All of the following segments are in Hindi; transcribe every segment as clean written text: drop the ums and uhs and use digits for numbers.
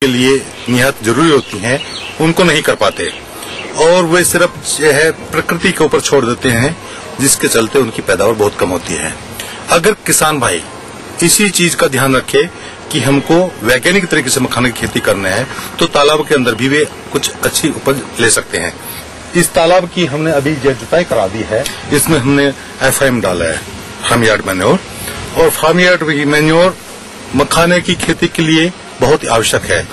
के लिए निहायत जरूरी होती हैं उनको नहीं कर पाते और वे सिर्फ जो है प्रकृति के ऊपर छोड़ देते हैं, जिसके चलते उनकी पैदावार बहुत कम होती है। अगर किसान भाई इसी चीज का ध्यान रखे कि हमको वैज्ञानिक तरीके से मखाने की खेती करना है तो तालाब के अंदर भी वे कुछ अच्छी उपज ले सकते हैं। इस तालाब की हमने अभी जुताई करा दी है, इसमें हमने FIM डाला है, फार्म यार्ड मैन्योर, और फार्म यार्ड मैन्योर मखाने की खेती के लिए बहुत आवश्यक है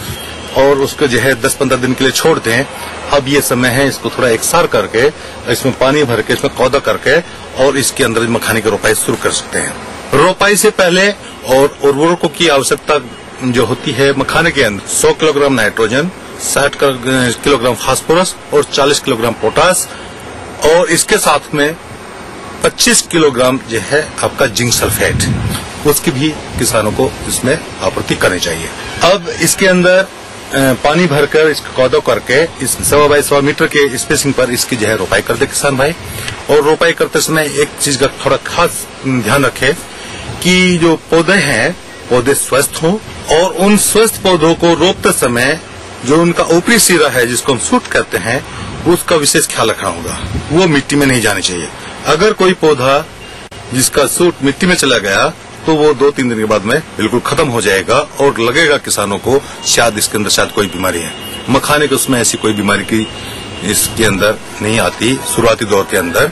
और उसको जो है 10-15 दिन के लिए छोड़ दें। अब ये समय है इसको थोड़ा एकसार करके इसमें पानी भर के इसमें कौदा करके और इसके अंदर मखाने की रोपाई शुरू कर सकते हैं। रोपाई से पहले और उर्वरकों की आवश्यकता जो होती है मखाने के अंदर 100 किलोग्राम नाइट्रोजन, 60 किलोग्राम फास्फोरस और 40 किलोग्राम पोटास और इसके साथ में 25 किलोग्राम जो है आपका जिंक सल्फेट, उसकी भी किसानों को इसमें आपूर्ति करनी चाहिए। अब इसके अंदर पानी भरकर इसका कौदा करके इस 100 बाई 100 मीटर के स्पेसिंग पर इसकी जो है रोपाई कर दे किसान भाई। और रोपाई करते समय एक चीज का थोड़ा खास ध्यान रखे कि जो पौधे हैं पौधे स्वस्थ हों और उन स्वस्थ पौधों को रोपते समय जो उनका ऊपरी सिरा है जिसको हम शूट कहते हैं उसका विशेष ख्याल रखना होगा, वो मिट्टी में नहीं जानी चाहिए। अगर कोई पौधा जिसका सूट मिट्टी में चला गया तो वो 2-3 दिन के बाद में बिल्कुल खत्म हो जाएगा और लगेगा किसानों को शायद इसके अंदर शायद कोई बीमारी है। मखाने के उसमें ऐसी कोई बीमारी की इसके अंदर नहीं आती शुरुआती दौर के अंदर,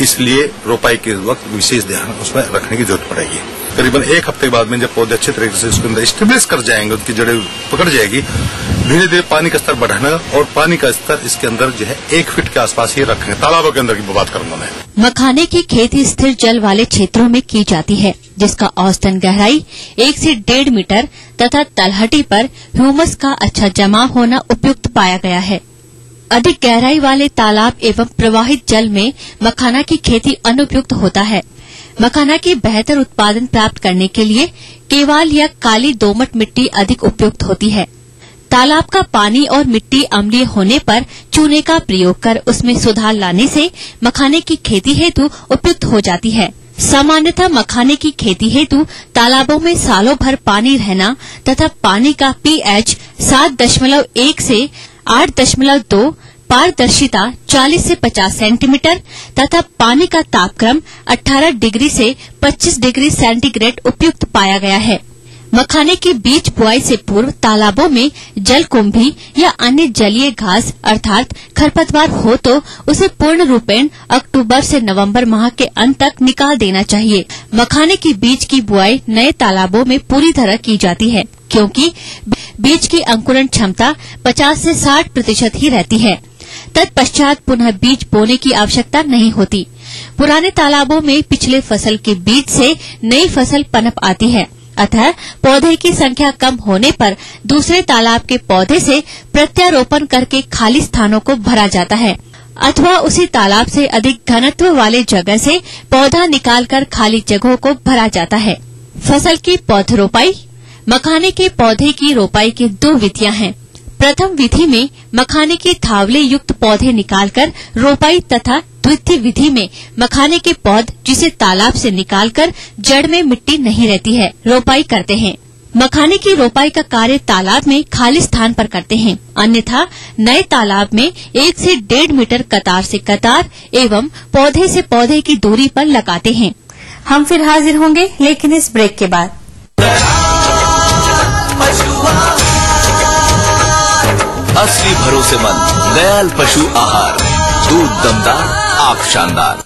इसलिए रोपाई के वक्त विशेष ध्यान उसमें रखने की जरूरत पड़ेगी। करीबन 1 हफ्ते बाद में जब पौधे अच्छे तरीके से उसके अंदर स्टेबलिश कर जाएंगे, उनकी जड़ें पकड़ जाएगी, धीरे धीरे पानी का स्तर बढ़ाना और पानी का स्तर इसके अंदर जो है 1 फीट के आसपास ही रखेंगे। तालाबों के अंदर की बात करूंगा मैं। मखाने की खेती स्थिर जल वाले क्षेत्रों में की जाती है जिसका औसतन गहराई 1 से 1.5 मीटर तथा तलहटी पर ह्यूमस का अच्छा जमाव होना उपयुक्त पाया गया है। अधिक गहराई वाले तालाब एवं प्रवाहित जल में मखाना की खेती अनुपयुक्त होता है। मखाना के बेहतर उत्पादन प्राप्त करने के लिए केवाल या काली दोमट मिट्टी अधिक उपयुक्त होती है। तालाब का पानी और मिट्टी अम्लीय होने पर चूने का प्रयोग कर उसमें सुधार लाने से मखाने की खेती हेतु उपयुक्त हो जाती है। सामान्यतः मखाने की खेती हेतु तालाबों में सालों भर पानी रहना तथा पानी का pH 7.1 से 8.2, पारदर्शिता 40 से 50 सेंटीमीटर तथा पानी का तापक्रम 18 डिग्री से 25 डिग्री सेंटीग्रेड उपयुक्त पाया गया है। मखाने के बीज बुआई से पूर्व तालाबों में जलकुंभी या अन्य जलीय घास अर्थात खरपतवार हो तो उसे पूर्ण रूपेण अक्टूबर से नवंबर माह के अंत तक निकाल देना चाहिए। मखाने के बीज की बुआई नए तालाबों में पूरी तरह की जाती है क्योंकि बीज की अंकुरण क्षमता 50 से 60% ही रहती है। तत्पश्चात पुनः बीज बोने की आवश्यकता नहीं होती। पुराने तालाबों में पिछले फसल के बीज से नई फसल पनप आती है, अतः पौधे की संख्या कम होने पर दूसरे तालाब के पौधे से प्रत्यारोपण करके खाली स्थानों को भरा जाता है अथवा उसी तालाब से अधिक घनत्व वाले जगह से पौधा निकालकर खाली जगहों को भरा जाता है। फसल की पौध रोपाई। मखाने के पौधे की रोपाई की 2 विधियां हैं। प्रथम विधि में मखाने के थावले युक्त पौधे निकालकर रोपाई तथा द्वितीय विधि में मखाने के पौध जिसे तालाब से निकालकर जड़ में मिट्टी नहीं रहती है रोपाई करते हैं। मखाने की रोपाई का कार्य तालाब में खाली स्थान पर करते हैं, अन्यथा नए तालाब में 1 से 1.5 मीटर कतार से कतार एवं पौधे से पौधे की दूरी पर लगाते हैं। हम फिर हाजिर होंगे लेकिन इस ब्रेक के बाद। असली भरोसेमंद दयाल पशु आहार, दूध दमदार, आप शानदार।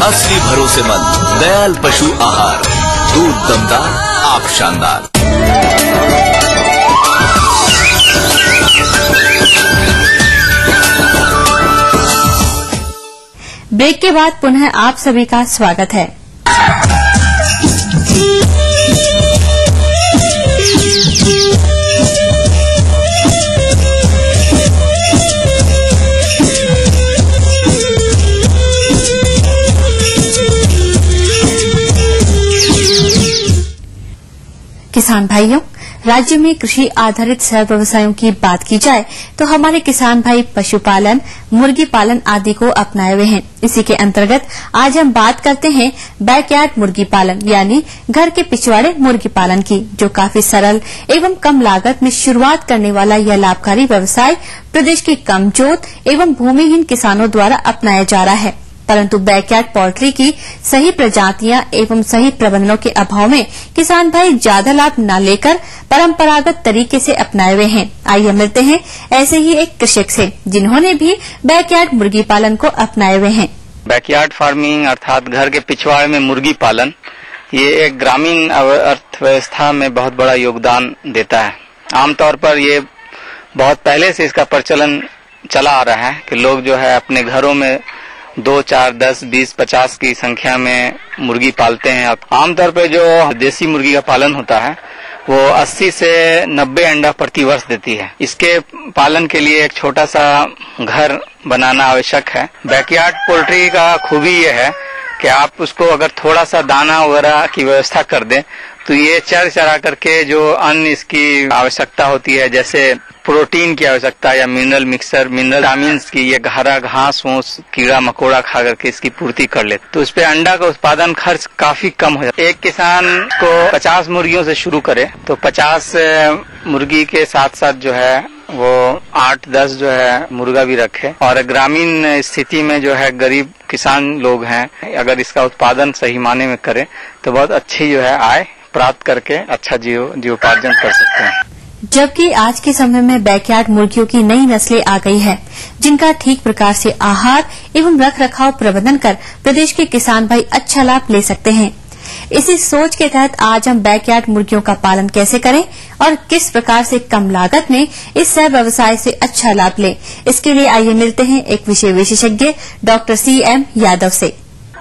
असली भरोसेमंद दयाल पशु आहार, दूध दमदार, आप शानदार। ब्रेक के बाद पुनः आप सभी का स्वागत है। किसान भाइयों, राज्य में कृषि आधारित सह व्यवसायों की बात की जाए तो हमारे किसान भाई पशुपालन, मुर्गी पालन आदि को अपनाए हुए हैं। इसी के अंतर्गत आज हम बात करते हैं बैकयार्ड मुर्गी पालन यानी घर के पिछवाड़े मुर्गी पालन की, जो काफी सरल एवं कम लागत में शुरुआत करने वाला यह लाभकारी व्यवसाय प्रदेश के कमजोर एवं भूमिहीन किसानों द्वारा अपनाया जा रहा है। परंतु बैकयार्ड पोल्ट्री की सही प्रजातियां एवं सही प्रबंधनों के अभाव में किसान भाई ज्यादा लाभ न लेकर परंपरागत तरीके से अपनाए हुए हैं। आइए मिलते हैं ऐसे ही एक कृषक से जिन्होंने भी बैकयार्ड मुर्गी पालन को अपनाए हुए हैं। बैकयार्ड फार्मिंग अर्थात घर के पिछवाड़े में मुर्गी पालन, ये एक ग्रामीण अर्थव्यवस्था में बहुत बड़ा योगदान देता है। आमतौर पर ये बहुत पहले से इसका प्रचलन चला आ रहा है कि लोग जो है अपने घरों में 2, 4, 10, 20, 50 की संख्या में मुर्गी पालते हैं। आमतौर पर जो देसी मुर्गी का पालन होता है वो 80 से 90 अंडा प्रति वर्ष देती है। इसके पालन के लिए एक छोटा सा घर बनाना आवश्यक है। बैकयार्ड पोल्ट्री का खूबी ये है कि आप उसको अगर थोड़ा सा दाना वगैरह की व्यवस्था कर दें तो ये चरा करके जो अन्य इसकी आवश्यकता होती है, जैसे प्रोटीन की आवश्यकता या मिनरल मिक्सर, मिनरल विटामिन्स की, ये हरा घास फूस कीड़ा मकोड़ा खा करके इसकी पूर्ति कर ले, तो उस पे अंडा का उत्पादन खर्च काफी कम हो जाता है। एक किसान को 50 मुर्गियों से शुरू करे तो 50 मुर्गी के साथ साथ जो है वो 8-10 जो है मुर्गा भी रखे। और ग्रामीण स्थिति में जो है गरीब किसान लोग हैं, अगर इसका उत्पादन सही माने में करें तो बहुत अच्छी जो है आय प्राप्त करके अच्छा जीवोपार्जन कर सकते हैं। जबकि आज के समय में बैकयार्ड मुर्गियों की नई नस्लें आ गई है, जिनका ठीक प्रकार से आहार एवं रख रखाव प्रबंधन कर प्रदेश के किसान भाई अच्छा लाभ ले सकते हैं। इसी सोच के तहत आज हम बैकयार्ड मुर्गियों का पालन कैसे करें और किस प्रकार से कम लागत में इस सह व्यवसाय से अच्छा लाभ लें, इसके लिए आइए मिलते हैं एक विषय विशेषज्ञ डॉक्टर CM यादव से।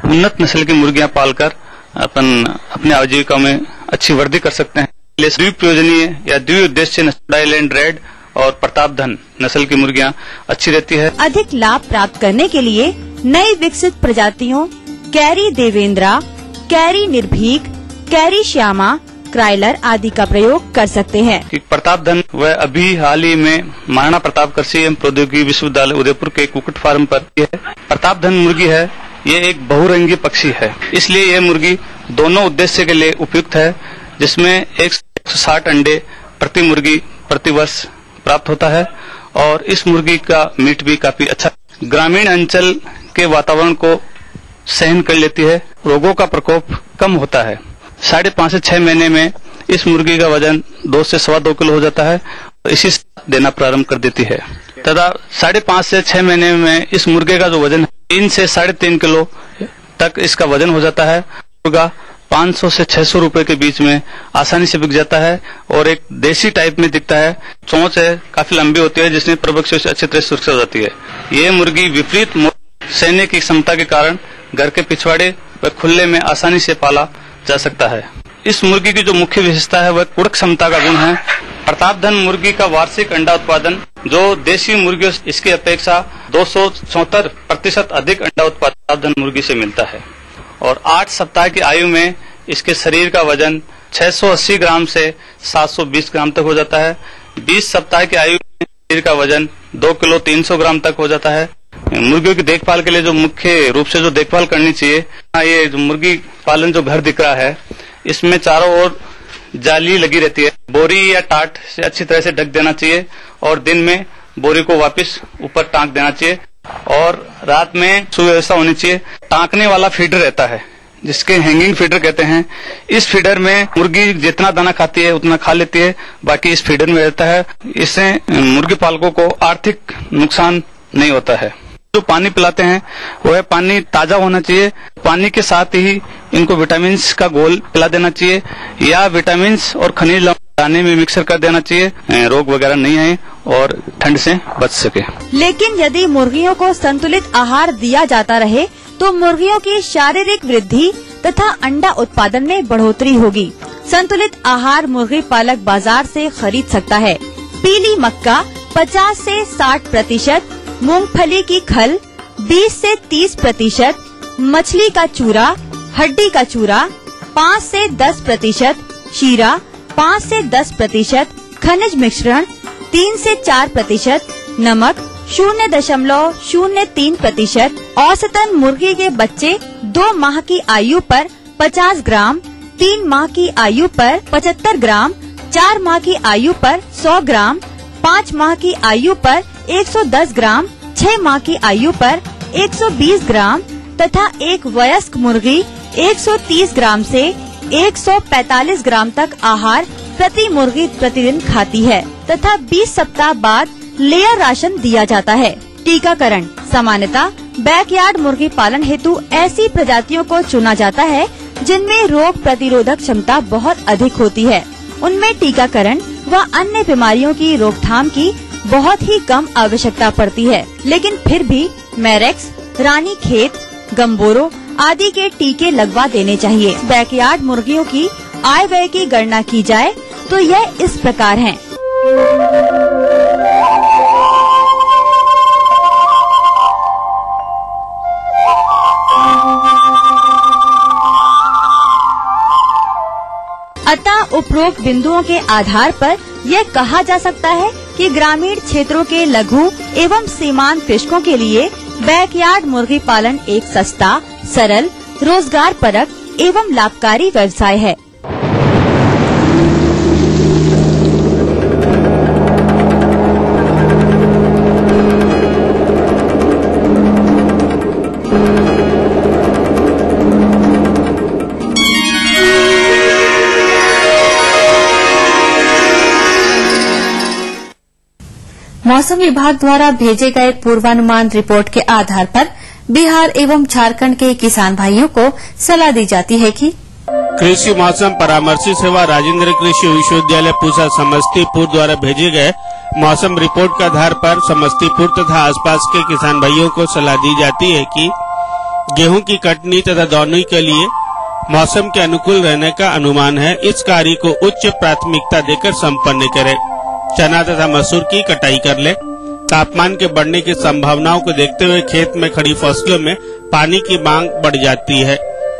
उन्नत नस्ल की मुर्गियां पालकर अपने आजीविका में अच्छी वृद्धि कर सकते हैं। द्विप्रयोजनीय या द्विउद्देश्य डाइलैंड रेड और प्रतापधन नस्ल की मुर्गियां अच्छी रहती है। अधिक लाभ प्राप्त करने के लिए नई विकसित प्रजातियों कैरी देवेंद्रा, कैरी निर्भीक, कैरी श्यामा, क्राइलर आदि का प्रयोग कर सकते हैं। प्रतापधन वह अभी हाल ही में महाराणा प्रताप कृषि एवं प्रौद्योगिकी विश्वविद्यालय उदयपुर के कुक्कुट फार्म पर है। प्रतापधन मुर्गी है, ये एक बहुरंगी पक्षी है, इसलिए यह मुर्गी दोनों उद्देश्य के लिए उपयुक्त है, जिसमें 160 अंडे प्रति मुर्गी प्रति वर्ष प्राप्त होता है और इस मुर्गी का मीट भी काफी अच्छा, ग्रामीण अंचल के वातावरण को सहन कर लेती है, रोगों का प्रकोप कम होता है। 5.5 से 6 महीने में इस मुर्गी का वजन 2 से 2.25 किलो हो जाता है और इसी देना प्रारंभ कर देती है तथा 5.5 से 6 महीने में इस मुर्गे का जो वजन 3 से 3.5 किलो तक इसका वजन हो जाता है। मुर्गा 500 से 600 रुपए के बीच में आसानी से बिक जाता है और एक देसी टाइप में दिखता है। चोंच है काफी लंबी होती है, जिसमें प्रभुक्षों से अच्छी तरह सुरक्षा हो जाती है। ये मुर्गी विपरीत सहने की क्षमता के कारण घर के पिछवाड़े व खुले में आसानी से पाला जा सकता है। इस मुर्गी की जो मुख्य विशेषता है वह कुड़क क्षमता का गुण है। प्रतापधन मुर्गी का वार्षिक अंडा उत्पादन जो देसी मुर्गियों इसकी अपेक्षा 274% अधिक अंडा उत्पादन प्रतापधन मुर्गी से मिलता है और 8 सप्ताह की आयु में इसके शरीर का वजन 680 ग्राम से 720 ग्राम तक हो जाता है। 20 सप्ताह की आयु में शरीर का वजन 2 किलो 300 ग्राम तक हो जाता है। मुर्गियों की देखभाल के लिए जो मुख्य रूप से जो देखभाल करनी चाहिए, ये जो मुर्गी पालन जो घर दिख रहा है इसमें चारों ओर जाली लगी रहती है, बोरी या टाट से अच्छी तरह से ढक देना चाहिए और दिन में बोरी को वापस ऊपर टांक देना चाहिए और रात में सुव्यवस्था होनी चाहिए। टांकने वाला फीडर रहता है जिसके हैंगिंग फीडर कहते हैं। इस फीडर में मुर्गी जितना दाना खाती है उतना खा लेती है, बाकी इस फीडर में रहता है। इससे मुर्गी पालकों को आर्थिक नुकसान नहीं होता है। जो पानी पिलाते हैं वह पानी ताजा होना चाहिए। पानी के साथ ही इनको विटामिन का घोल पिला देना चाहिए या विटामिन और खनिज दाने में मिक्सर कर देना चाहिए, रोग वगैरह नहीं आए और ठंड से बच सके। लेकिन यदि मुर्गियों को संतुलित आहार दिया जाता रहे तो मुर्गियों की शारीरिक वृद्धि तथा अंडा उत्पादन में बढ़ोतरी होगी। संतुलित आहार मुर्गी पालक बाजार से खरीद सकता है। पीली मक्का 50 से 60%, मूंगफली की खल 20 से 30%, मछली का चूरा, हड्डी का चूरा 5 से 10%, शीरा 5 से 10%, खनिज मिश्रण 3 से 4%, नमक 0.03%, औसतन मुर्गी के बच्चे 2 माह की आयु पर 50 ग्राम, 3 माह की आयु पर 75 ग्राम, 4 माह की आयु पर 100 ग्राम, 5 माह की आयु पर 110 ग्राम, 6 माह की आयु पर 120 ग्राम तथा एक वयस्क मुर्गी 130 ग्राम से 145 ग्राम तक आहार प्रति मुर्गी प्रतिदिन खाती है तथा 20 सप्ताह बाद लेयर राशन दिया जाता है। टीकाकरण सामान्यतः बैकयार्ड मुर्गी पालन हेतु ऐसी प्रजातियों को चुना जाता है जिनमें रोग प्रतिरोधक क्षमता बहुत अधिक होती है। उनमें टीकाकरण व अन्य बीमारियों की रोकथाम की बहुत ही कम आवश्यकता पड़ती है, लेकिन फिर भी मैरेक्स, रानीखेत, गम्बोरो आदि के टीके लगवा देने चाहिए। बैकयार्ड मुर्गियों की आय व्यय की गणना की जाए तो यह इस प्रकार है। अतः उपरोक्त बिंदुओं के आधार पर यह कहा जा सकता है कि ग्रामीण क्षेत्रों के लघु एवं सीमांत कृषकों के लिए बैकयार्ड मुर्गी पालन एक सस्ता, सरल, रोजगार परक एवं लाभकारी व्यवसाय है। मौसम विभाग द्वारा भेजे गए पूर्वानुमान रिपोर्ट के आधार पर बिहार एवं झारखंड के किसान भाइयों को सलाह दी जाती है कि कृषि मौसम परामर्शी सेवा राजेंद्र कृषि विश्वविद्यालय पूसा समस्तीपुर द्वारा भेजे गए मौसम रिपोर्ट के आधार पर समस्तीपुर तथा आसपास के किसान भाइयों को सलाह दी जाती है कि गेहूं की कटनी तथा दौनी के लिए मौसम के अनुकूल रहने का अनुमान है। इस कार्य को उच्च प्राथमिकता देकर संपन्न करें। चना तथा मसूर की कटाई कर ले। तापमान के बढ़ने की संभावनाओं को देखते हुए खेत में खड़ी फसलों में पानी की मांग बढ़ जाती है,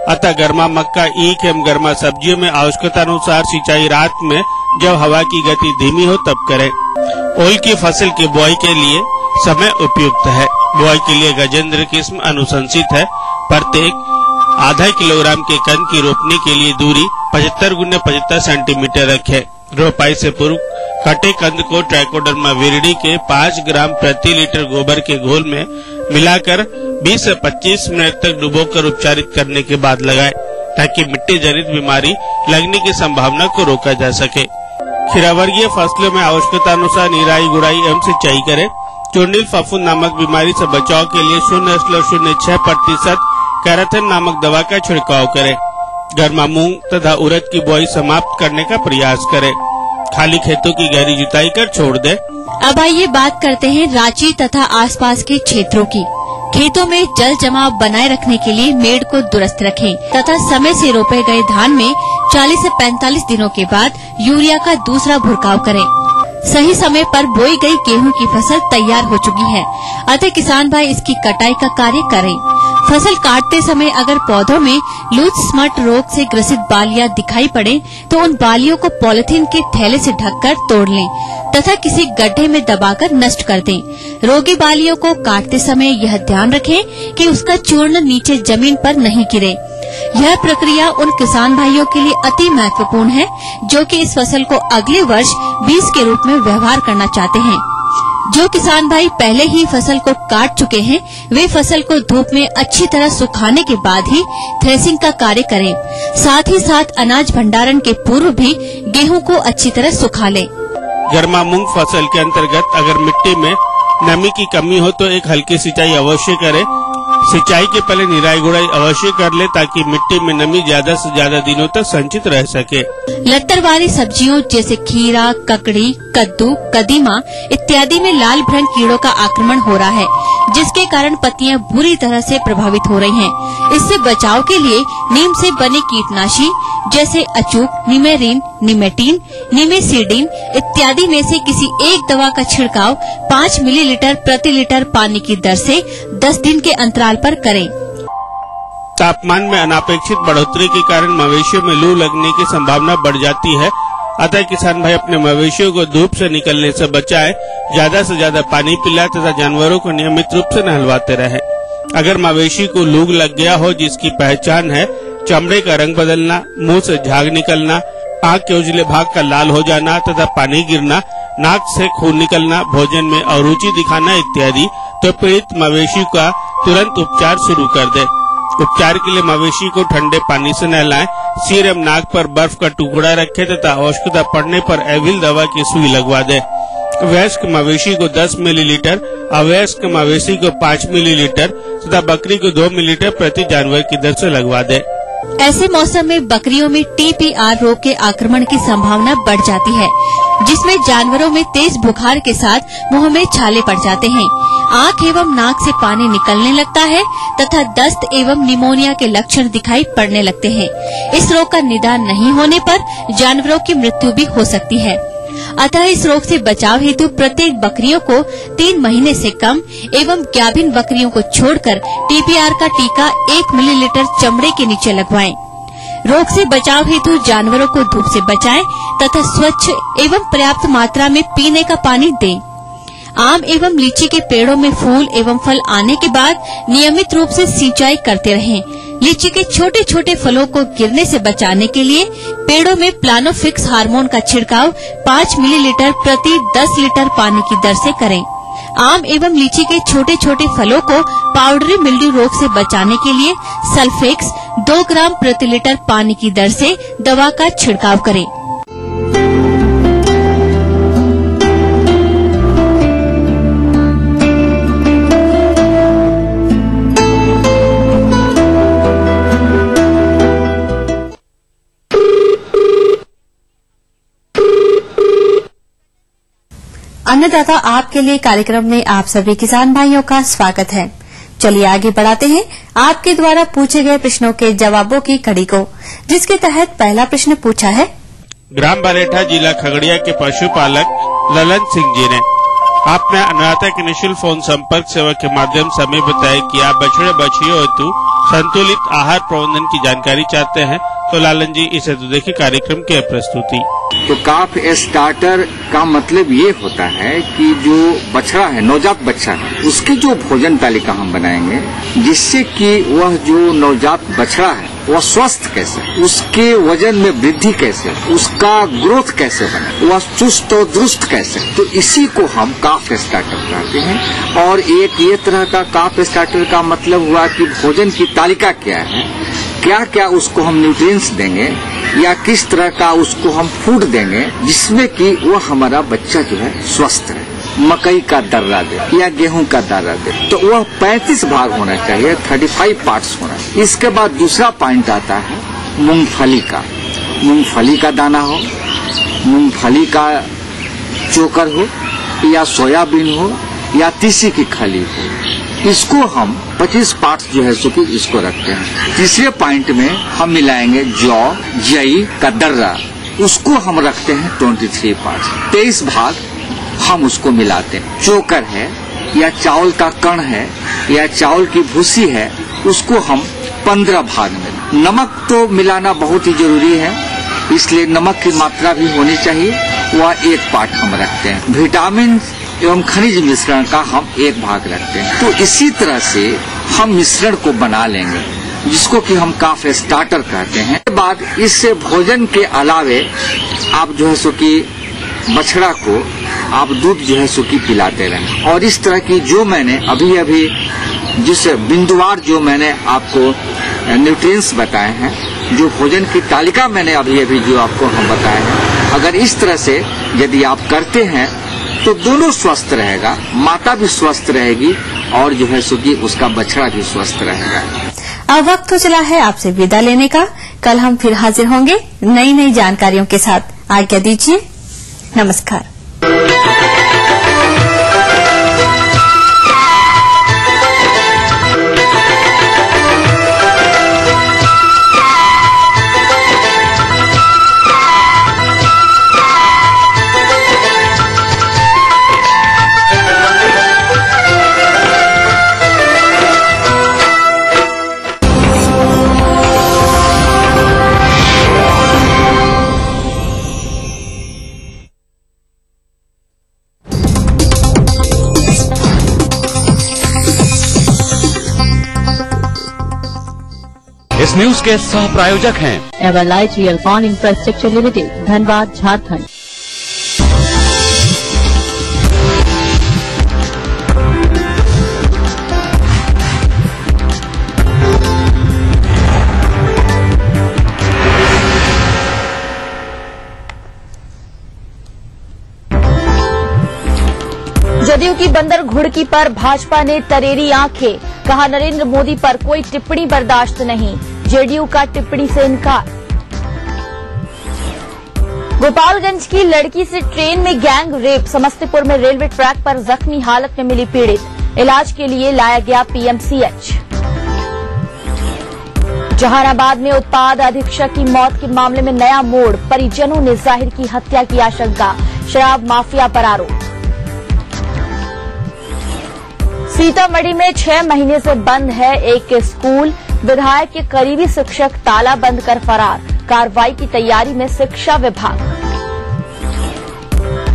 अतः गर्मा मक्का, ईख एवं गर्मा सब्जियों में आवश्यकता अनुसार सिंचाई रात में जब हवा की गति धीमी हो तब करें। ओल की फसल की बुआई के लिए समय उपयुक्त है। बुआई के लिए गजेंद्र किस्म अनुशंसित है। प्रत्येक आधा किलोग्राम के कंद की रोपने के लिए दूरी 75 × 75 सेंटीमीटर रखें। रोपाई से पूर्व कटे कंद को ट्राइकोडर्मा विरिडी के 5 ग्राम प्रति लीटर गोबर के घोल में मिलाकर 20 से 25 मिनट तक डुबोकर उपचारित करने के बाद लगाएं, ताकि मिट्टी जनित बीमारी लगने की संभावना को रोका जा सके। खीरावर्गीय फसलों में आवश्यकता अनुसार निराई गुड़ाई एवं सिंचाई करें। चूर्णिल फफूंद नामक बीमारी से बचाव के लिए 0.06% कैराथिन नामक दवा का छिड़काव करें। गर्मा मूंग तथा उड़द की बुआई समाप्त करने का प्रयास करें। खाली खेतों की गहरी जुताई कर छोड़ दे। अब आइए बात करते हैं रांची तथा आसपास के क्षेत्रों की। खेतों में जल जमाव बनाए रखने के लिए मेड़ को दुरुस्त रखें तथा समय से रोपे गए धान में 40 से 45 दिनों के बाद यूरिया का दूसरा भुरकाव करें। सही समय पर बोई गई गेहूं की फसल तैयार हो चुकी है, अतः किसान भाई इसकी कटाई का कार्य करें। फसल काटते समय अगर पौधों में लूज स्मट रोग से ग्रसित बालियां दिखाई पड़े तो उन बालियों को पॉलिथीन के थैले से ढककर तोड़ लें तथा किसी गड्ढे में दबाकर नष्ट कर दें। रोगी बालियों को काटते समय यह ध्यान रखें कि उसका चूर्ण नीचे जमीन पर नहीं गिरे। यह प्रक्रिया उन किसान भाइयों के लिए अति महत्वपूर्ण है जो कि इस फसल को अगले वर्ष बीज के रूप में व्यवहार करना चाहते हैं। जो किसान भाई पहले ही फसल को काट चुके हैं वे फसल को धूप में अच्छी तरह सुखाने के बाद ही थ्रेसिंग का कार्य करें। साथ ही साथ अनाज भंडारण के पूर्व भी गेहूं को अच्छी तरह सुखा लें। गर्मा मूंग फसल के अंतर्गत अगर मिट्टी में नमी की कमी हो तो एक हल्की सिंचाई अवश्य करें। सिंचाई के पहले निराई गुड़ाई अवश्य कर ले ताकि मिट्टी में नमी ज्यादा से ज्यादा दिनों तक संचित रह सके। लत्तर वाली सब्जियों जैसे खीरा, ककड़ी, कद्दू, कदीमा इत्यादि में लाल भ्रंग कीड़ों का आक्रमण हो रहा है, जिसके कारण पत्तियां बुरी तरह से प्रभावित हो रही हैं। इससे बचाव के लिए नीम से बने कीटनाशी जैसे अचूक, निमेरीन, निमेटीन, निमेसीडीन इत्यादि में से किसी एक दवा का छिड़काव 5 मिलीलीटर प्रति लीटर पानी की दर से 10 दिन के अंतराल पर करें। तापमान में अनापेक्षित बढ़ोतरी के कारण मवेशियों में लू लगने की संभावना बढ़ जाती है, अतः किसान भाई अपने मवेशियों को धूप से निकलने से बचाएं, ज्यादा से ज्यादा पानी पिलाएं तथा जानवरों को नियमित रूप से नहलवाते रहें। अगर मवेशी को लूग लग गया हो जिसकी पहचान है चमड़े का रंग बदलना, मुंह से झाग निकलना, आँख के उजले भाग का लाल हो जाना तथा पानी गिरना, नाक से खून निकलना, भोजन में अरुचि दिखाना इत्यादि, तो पीड़ित मवेशी का तुरंत उपचार शुरू कर दे। उपचार के लिए मवेशी को ठंडे पानी से नहलाएं, सिर एवं नाक पर बर्फ का टुकड़ा रखें तथा आवश्यकता पड़ने पर एविल दवा की सुई लगवा दे। वयस्क मवेशी को 10 मिलीलीटर, अवयस्क मवेशी को 5 मिलीलीटर तथा बकरी को 2 मिलीलीटर प्रति जानवर की दर से लगवा दे। ऐसे मौसम में बकरियों में TPR रोग के आक्रमण की संभावना बढ़ जाती है, जिसमें जानवरों में तेज बुखार के साथ मुंह में छाले पड़ जाते हैं, आंख एवं नाक से पानी निकलने लगता है तथा दस्त एवं निमोनिया के लक्षण दिखाई पड़ने लगते हैं। इस रोग का निदान नहीं होने पर जानवरों की मृत्यु भी हो सकती है। अतः इस रोग से बचाव हेतु प्रत्येक बकरियों को 3 महीने से कम एवं गाभिन बकरियों को छोड़कर TPR का टीका 1 मिलीलीटर चमड़े के नीचे लगवाएं। रोग से बचाव हेतु जानवरों को धूप से बचाएं तथा स्वच्छ एवं पर्याप्त मात्रा में पीने का पानी दें। आम एवं लीची के पेड़ों में फूल एवं फल आने के बाद नियमित रूप से सिंचाई करते रहें। लीची के छोटे छोटे फलों को गिरने से बचाने के लिए पेड़ों में प्लानोफिक्स हार्मोन का छिड़काव 5 मिलीलीटर प्रति 10 लीटर पानी की दर से करें। आम एवं लीची के छोटे छोटे फलों को पाउडरी मिल्ड्यू रोग से बचाने के लिए सल्फेक्स 2 ग्राम प्रति लीटर पानी की दर से दवा का छिड़काव करें। अन्नदाता आपके लिए कार्यक्रम में आप सभी किसान भाइयों का स्वागत है। चलिए आगे बढ़ाते हैं आपके द्वारा पूछे गए प्रश्नों के जवाबों की कड़ी को, जिसके तहत पहला प्रश्न पूछा है ग्राम बलेठा जिला खगड़िया के पशुपालक ललन सिंह जी ने। आपने अन्नदाता के निःशुल्क फोन संपर्क सेवा के माध्यम से हमें बताया कि आप बछड़े बछियों हेतु संतुलित आहार प्रबंधन की जानकारी चाहते हैं। तो लालन जी, इसे तो देखिए कार्यक्रम की प्रस्तुति। तो काफ स्टार्टर का मतलब ये होता है कि जो बछड़ा है, नवजात बच्चा है, उसकी जो भोजन तालिका हम बनाएंगे जिससे कि वह जो नवजात बछड़ा है वह स्वस्थ कैसे, उसके वजन में वृद्धि कैसे, उसका ग्रोथ कैसे बने, वह चुस्त और दुरुस्त कैसे, तो इसी को हम काफ स्टार्टर कहते हैं। और एक ये तरह का काफ स्टार्टर का मतलब हुआ कि भोजन की तालिका क्या है, क्या क्या उसको हम न्यूट्रिएंट्स देंगे या किस तरह का उसको हम फूड देंगे जिसमें कि वो हमारा बच्चा जो है स्वस्थ रहे। मकई का दर्रा दे या गेहूं का दर्रा दे तो वह 35 भाग होना चाहिए, 35 पार्ट्स होना चाहिए। इसके बाद दूसरा पॉइंट आता है मूंगफली का। मूंगफली का दाना हो, मूंगफली का चोकर हो या सोयाबीन हो या तीसी की खली हो, इसको हम 25 पार्ट्स जो है सो कि इसको रखते हैं। तीसरे पॉइंट में हम मिलाएंगे जौ, जई का दर्रा, उसको हम रखते हैं 23 पार्ट्स, 23 भाग हम उसको मिलाते हैं। चोकर है या चावल का कण है या चावल की भूसी है, उसको हम 15 भाग में। नमक तो मिलाना बहुत ही जरूरी है, इसलिए नमक की मात्रा भी होनी चाहिए, वह 1 पार्ट हम रखते हैं। विटामिन एवं खनिज मिश्रण का हम 1 भाग रखते हैं। तो इसी तरह से हम मिश्रण को बना लेंगे जिसको कि हम काफ स्टार्टर कहते हैं। इसके बाद इससे भोजन के अलावे आप जो है सो कि बछड़ा को आप दूध जो है सो कि पिलाते रहें। और इस तरह की जो मैंने अभी जिस बिंदुवार जो मैंने आपको न्यूट्रिएंट्स बताए हैं, जो भोजन की तालिका मैंने अभी जो आपको हम बताए हैं, अगर इस तरह से यदि आप करते हैं तो दोनों स्वस्थ रहेगा, माता भी स्वस्थ रहेगी और जो है सो कि उसका बछड़ा भी स्वस्थ रहेगा। अब वक्त तो चला है आपसे विदा लेने का। कल हम फिर हाजिर होंगे नई जानकारियों के साथ। आज्ञा दीजिए, नमस्कार। इस न्यूज के सह प्रायोजक हैं एवरलाइट रियल फॉन इंफ्रास्ट्रक्चर लिमिटेड, धनबाद, झारखंड। जदयू की बंदर घुड़की पर भाजपा ने तरेरी आंखें, कहा नरेंद्र मोदी पर कोई टिप्पणी बर्दाश्त नहीं, जेडीयू का टिप्पणी से इनकार। गोपालगंज की लड़की से ट्रेन में गैंग रेप, समस्तीपुर में रेलवे ट्रैक पर जख्मी हालत में मिली पीड़ित, इलाज के लिए लाया गया पीएमसीएच। जहानाबाद में उत्पाद अधीक्षक की मौत के मामले में नया मोड़, परिजनों ने जाहिर की हत्या की आशंका, शराब माफिया पर आरोप। सीतामढ़ी में 6 महीने से बंद है एक स्कूल, विधायक के करीबी शिक्षक ताला बंद कर फरार, कार्रवाई की तैयारी में शिक्षा विभाग।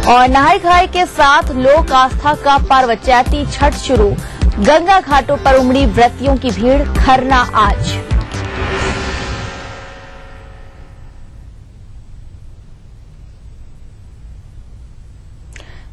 और नहाय खाए के साथ लोक आस्था का पर्व चैती छठ शुरू, गंगा घाटों पर उमड़ी व्रतियों की भीड़, खरना आज।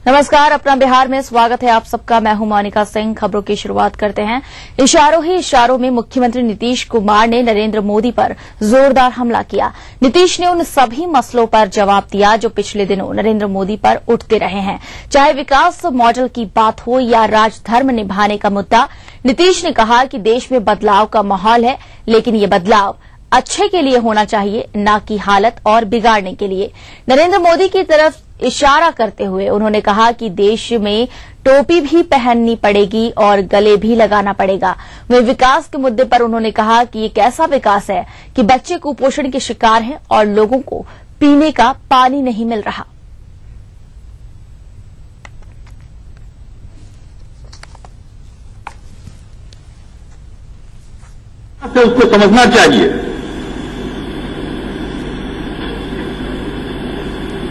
नमस्कार, अपना बिहार में स्वागत है आप सबका। मैं हूं मोनिका सिंह। खबरों की शुरुआत करते हैं। इशारों ही इशारों में मुख्यमंत्री नीतीश कुमार ने नरेंद्र मोदी पर जोरदार हमला किया। नीतीश ने उन सभी मसलों पर जवाब दिया जो पिछले दिनों नरेंद्र मोदी पर उठते रहे हैं, चाहे विकास मॉडल की बात हो या राजधर्म निभाने का मुद्दा। नीतीश ने कहा कि देश में बदलाव का माहौल है, लेकिन ये बदलाव अच्छे के लिए होना चाहिए, न कि हालत और बिगाड़ने के लिए। नरेंद्र मोदी की तरफ इशारा करते हुए उन्होंने कहा कि देश में टोपी भी पहननी पड़ेगी और गले भी लगाना पड़ेगा। वहीं विकास के मुद्दे पर उन्होंने कहा कि ये कैसा विकास है कि बच्चे कुपोषण के शिकार हैं और लोगों को पीने का पानी नहीं मिल रहा। उसको समझना चाहिए,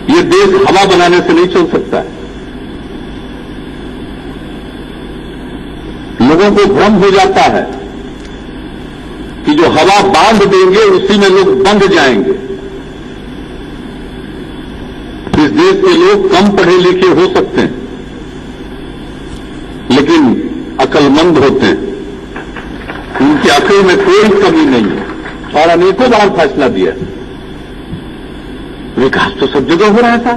ये देश हवा बनाने से नहीं चल सकता है। लोगों को भ्रम हो जाता है कि जो हवा बांध देंगे उसी में लोग बंध जाएंगे। इस देश के लोग कम पढ़े लिखे हो सकते हैं, लेकिन अक्लमंद होते हैं, उनकी अकल में कोई कमी नहीं है और अनेकों बार फैसला दिया। विकास तो सब जगह हो रहा था,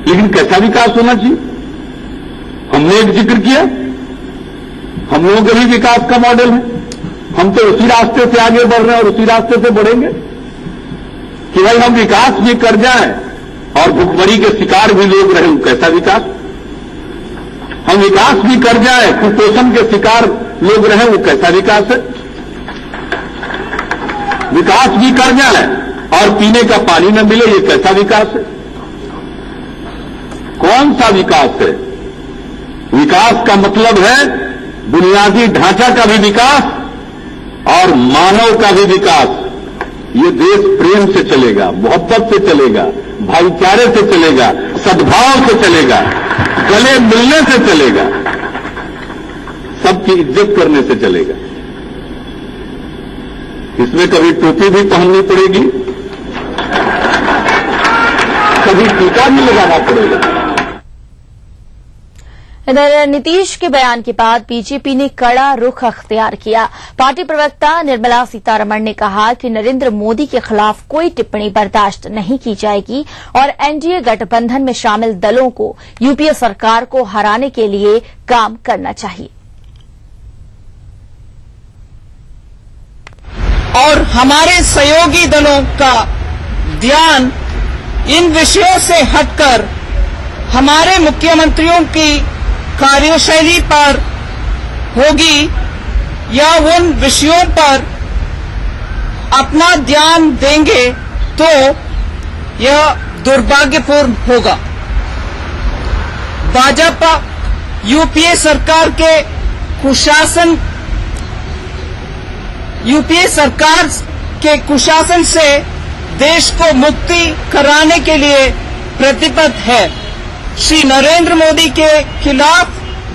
लेकिन कैसा विकास होना चाहिए हमने एक जिक्र किया। हम लोगों के भी विकास का मॉडल है, हम तो उसी रास्ते से आगे बढ़ रहे हैं और उसी रास्ते से बढ़ेंगे कि भाई हम विकास भी कर जाएं और भुखमरी के शिकार भी लोग रहे, कैसा विकास। हम विकास भी कर जाएं, कुपोषण के शिकार लोग रहे, वो कैसा विकास है। विकास भी कर जाएं और पीने का पानी न मिले, ये कैसा विकास है। कौन सा विकास है। विकास का मतलब है बुनियादी ढांचा का भी विकास और मानव का भी विकास। ये देश प्रेम से चलेगा, मोहब्बत से चलेगा, भाईचारे से चलेगा, सद्भाव से चलेगा, गले मिलने से चलेगा, सबकी इज्जत करने से चलेगा। इसमें कभी टोपी भी पहननी पड़ेगी, कभी टीका भी लगाना पड़ेगा। इधर नीतीश के बयान के बाद बीजेपी ने कड़ा रुख अख्तियार किया। पार्टी प्रवक्ता निर्मला सीतारमण ने कहा कि नरेंद्र मोदी के खिलाफ कोई टिप्पणी बर्दाश्त नहीं की जाएगी और एनडीए गठबंधन में शामिल दलों को यूपीए सरकार को हराने के लिए काम करना चाहिए। और हमारे सहयोगी दलों का ध्यान इन विषयों से हटकर हमारे मुख्यमंत्रियों की कार्यशैली पर होगी या उन विषयों पर अपना ध्यान देंगे तो यह दुर्भाग्यपूर्ण होगा। भाजपा यूपीए सरकार के कुशासन से देश को मुक्ति कराने के लिए प्रतिबद्ध है। श्री नरेंद्र मोदी के खिलाफ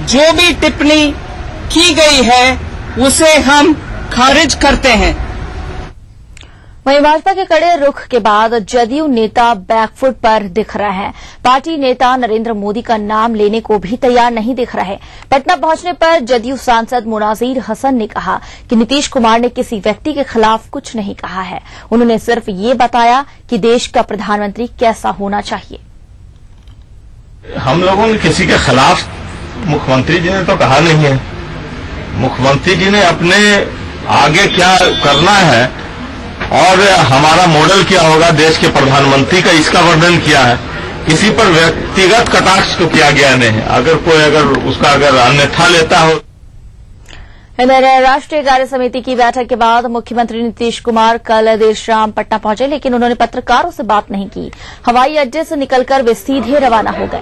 जो भी टिप्पणी की गई है उसे हम खारिज करते हैं। वहीं भाजपा के कड़े रुख के बाद जदयू नेता बैकफुट पर दिख रहे हैं। पार्टी नेता नरेंद्र मोदी का नाम लेने को भी तैयार नहीं दिख रहे। पटना पहुंचने पर जदयू सांसद मुनाजिर हसन ने कहा कि नीतीश कुमार ने किसी व्यक्ति के खिलाफ कुछ नहीं कहा है। उन्होंने सिर्फ ये बताया कि देश का प्रधानमंत्री कैसा होना चाहिए। हम लोगों ने किसी के खिलाफ मुख्यमंत्री जी ने तो कहा नहीं है। मुख्यमंत्री जी ने अपने आगे क्या करना है और हमारा मॉडल क्या होगा देश के प्रधानमंत्री का, इसका वर्णन किया है। किसी पर व्यक्तिगत कटाक्ष तो किया गया नहीं है। अगर कोई उसका अन्यथा लेता हो। इधर राष्ट्रीय कार्य समिति की बैठक के बाद मुख्यमंत्री नीतीश कुमार कल देर शाम पटना पहुंचे, लेकिन उन्होंने पत्रकारों से बात नहीं की। हवाई अड्डे से निकलकर वे सीधे रवाना हो गए।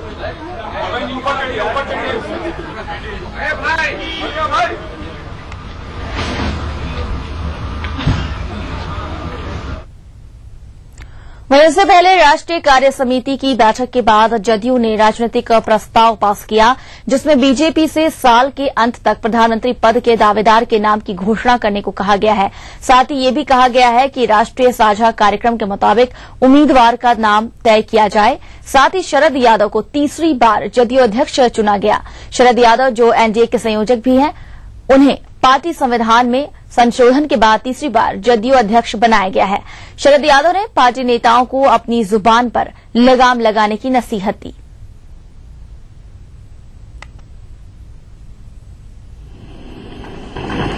वहीं इससे पहले राष्ट्रीय कार्य समिति की बैठक के बाद जदयू ने राजनीतिक प्रस्ताव पास किया, जिसमें बीजेपी से साल के अंत तक प्रधानमंत्री पद के दावेदार के नाम की घोषणा करने को कहा गया है। साथ ही ये भी कहा गया है कि राष्ट्रीय साझा कार्यक्रम के मुताबिक उम्मीदवार का नाम तय किया जाए। साथ ही शरद यादव को तीसरी बार जदयू अध्यक्ष चुना गया। शरद यादव जो एनडीए के संयोजक भी हैं, उन्हें पार्टी संविधान में संशोधन के बाद तीसरी बार जदयू अध्यक्ष बनाया गया है। शरद यादव ने पार्टी नेताओं को अपनी जुबान पर लगाम लगाने की नसीहत दी।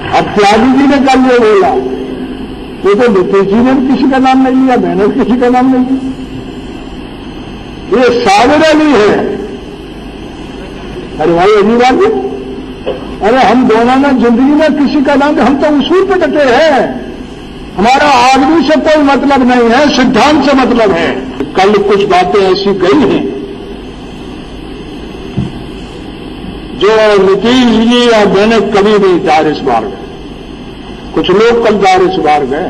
अब त्यागी जी ने कल ये बोला, ये तो नीतीश जी ने किसी का नाम नहीं लिया, मैंने किसी का नाम नहीं लिया। ये सावरे नहीं है। अरे भाई अजीब बात है। अरे हम दोनों ने जिंदगी में किसी का नाम, हम तो उसूल पे डटे हैं। हमारा आदमी से कोई मतलब नहीं है, सिद्धांत से मतलब है। कल कुछ बातें ऐसी गई हैं जो नीतीश जी या मैंने कभी नहीं दारिस बार गए। कुछ लोग कल दारिस बार गए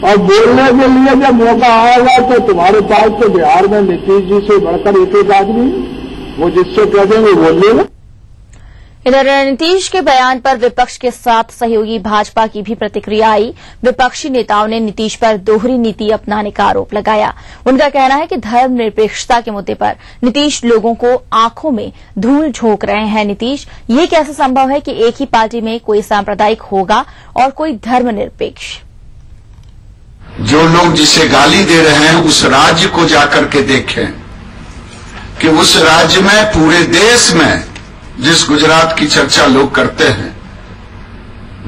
और बोलने के लिए जब मौका आएगा तो तुम्हारे पास तो बिहार में नीतीश जी से बढ़कर एक आदमी, वो जिससे कह देंगे बोल लेगा। इधर नीतीश के बयान पर विपक्ष के साथ सहयोगी भाजपा की भी प्रतिक्रिया आई। विपक्षी नेताओं ने नीतीश पर दोहरी नीति अपनाने का आरोप लगाया। उनका कहना है कि धर्मनिरपेक्षता के मुद्दे पर नीतीश लोगों को आंखों में धूल झोंक रहे हैं। नीतीश, ये कैसे संभव है कि एक ही पार्टी में कोई सांप्रदायिक होगा और कोई धर्मनिरपेक्ष? जो लोग जिसे गाली दे रहे हैं उस राज्य को जाकर के देखें कि उस राज्य में पूरे देश में जिस गुजरात की चर्चा लोग करते हैं,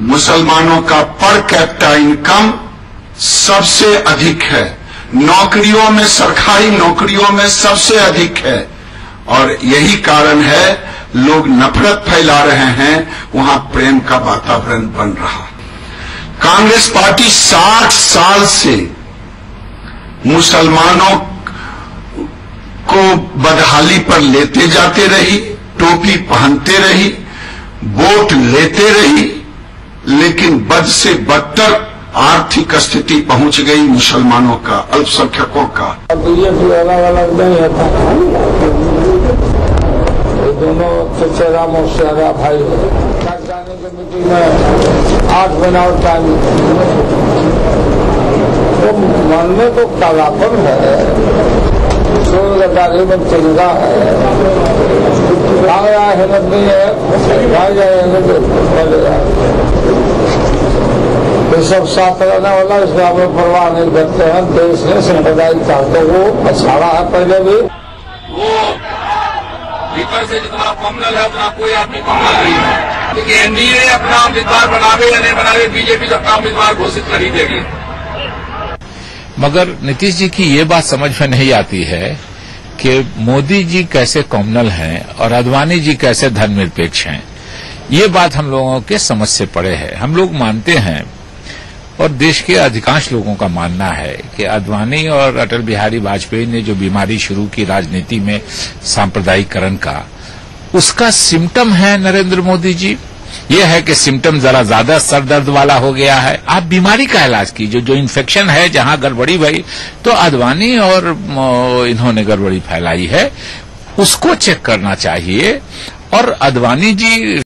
मुसलमानों का पर कैपिटा इनकम सबसे अधिक है, नौकरियों में, सरकारी नौकरियों में सबसे अधिक है। और यही कारण है लोग नफरत फैला रहे हैं, वहां प्रेम का वातावरण बन रहा। कांग्रेस पार्टी 60 साल से मुसलमानों को बदहाली पर लेते जाते रही, टोपी पहनते रही, वोट लेते रही, लेकिन बद से बदतर आर्थिक स्थिति पहुंच गई मुसलमानों का, अल्पसंख्यकों का। बीजेपी अलग अलग नहीं होता, ये दोनों चचेरा मौसेरा भाई तक जाने की मीटिंग में 8 महीना और टाइम, तो मन में तो कालापन है, गद्दारी में चिंता है, हिम्मत नहीं है, भाई जाएंगे तो सब साथ रहने वाला, इसमें आप लोग परवाह नहीं करते हैं। देश ने सांप्रदायिक ताकतों को पछाड़ा है पहले भी। वो भीतर से जितना कॉमनल है उतना कोई आदमी कॉमनल नहीं है, क्योंकि एनडीए अपना उम्मीदवार बनावे या नहीं बनावे, बीजेपी अपना उम्मीदवार घोषित कर ही देगी। मगर नीतीश जी की ये बात समझ में नहीं आती है कि मोदी जी कैसे कॉमनल हैं और आडवाणी जी कैसे धर्मनिरपेक्ष हैं। ये बात हम लोगों के समझ से परे है। हम लोग मानते हैं और देश के अधिकांश लोगों का मानना है कि आडवाणी और अटल बिहारी वाजपेयी ने जो बीमारी शुरू की राजनीति में सांप्रदायिकरण का, उसका सिम्टम है नरेंद्र मोदी जी। ये है कि सिम्टम जरा ज्यादा सर दर्द वाला हो गया है, आप बीमारी का इलाज कीजिए। जो इन्फेक्शन है, जहां गड़बड़ी भई तो आडवाणी और इन्होंने गड़बड़ी फैलाई है, उसको चेक करना चाहिए। और आडवाणी जी